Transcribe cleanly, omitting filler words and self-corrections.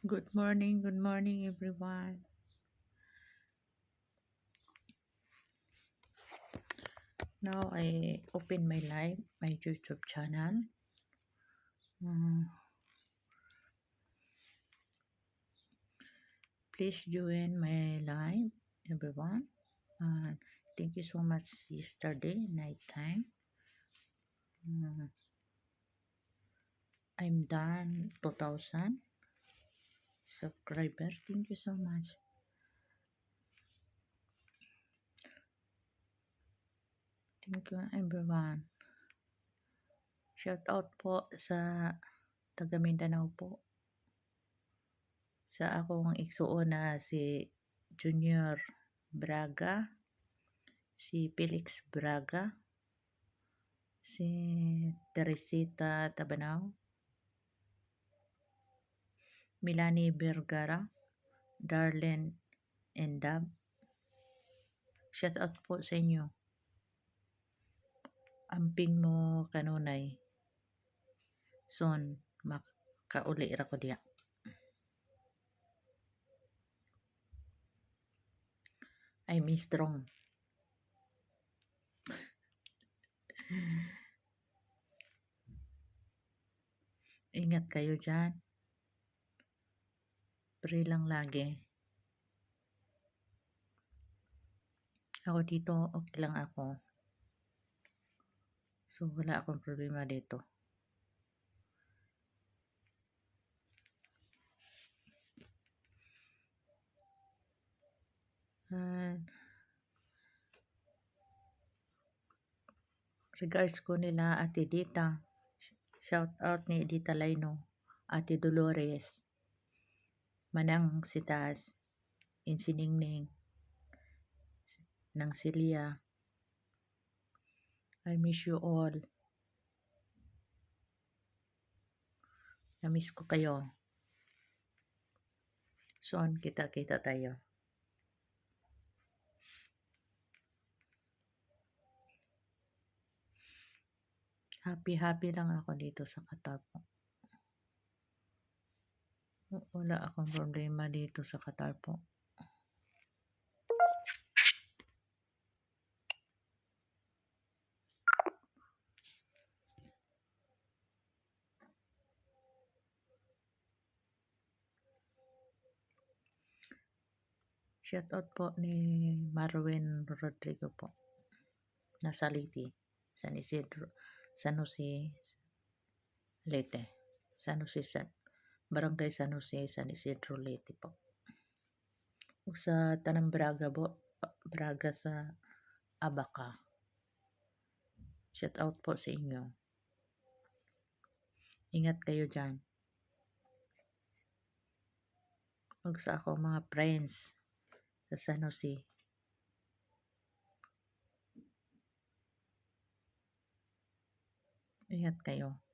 Good morning everyone. Now I open my live, my YouTube channel. Uh, Please join my live, everyone. Uh, Thank you so much yesterday night time. Uh, I'm done 2,000 subscriber. Thank you so much. Thank you everyone. Shout out po sa taga Mindanao po. Sa akong igsuon na si Junior Braga, si Felix Braga, si Teresita Tabanao, Milani Vergara, Darlene Endab. Shout out po sa inyo. Amping mo kanunay. Son, makauli ra ko diya. I'm strong. Ingat kayo dyan. Pray lang lagi. Ako dito, okay lang ako. So, wala akong problema dito. Regards ko nila Ate Dita. Shout out ni Dita Laino. Ate Dolores. Manang Sitas. Insiningning. Nang Celia. I miss you all. Na-miss ko kayo. Soon kita-kita tayo. Happy lang ako dito sa Qatar po. Wala akong problema dito sa Qatar po. Shout out po ni Marwin Rodrigo po. Nasa Liti. San Isidro. San Jose. Leyte. San Jose. Barangay San Jose. San Isidro Leyte po. Sa Tanang Braga po. Braga sa Abaca. Shout out po sa inyo. Ingat kayo dyan. Huwag sa ako mga friends sa San Jose. Ingat kayo.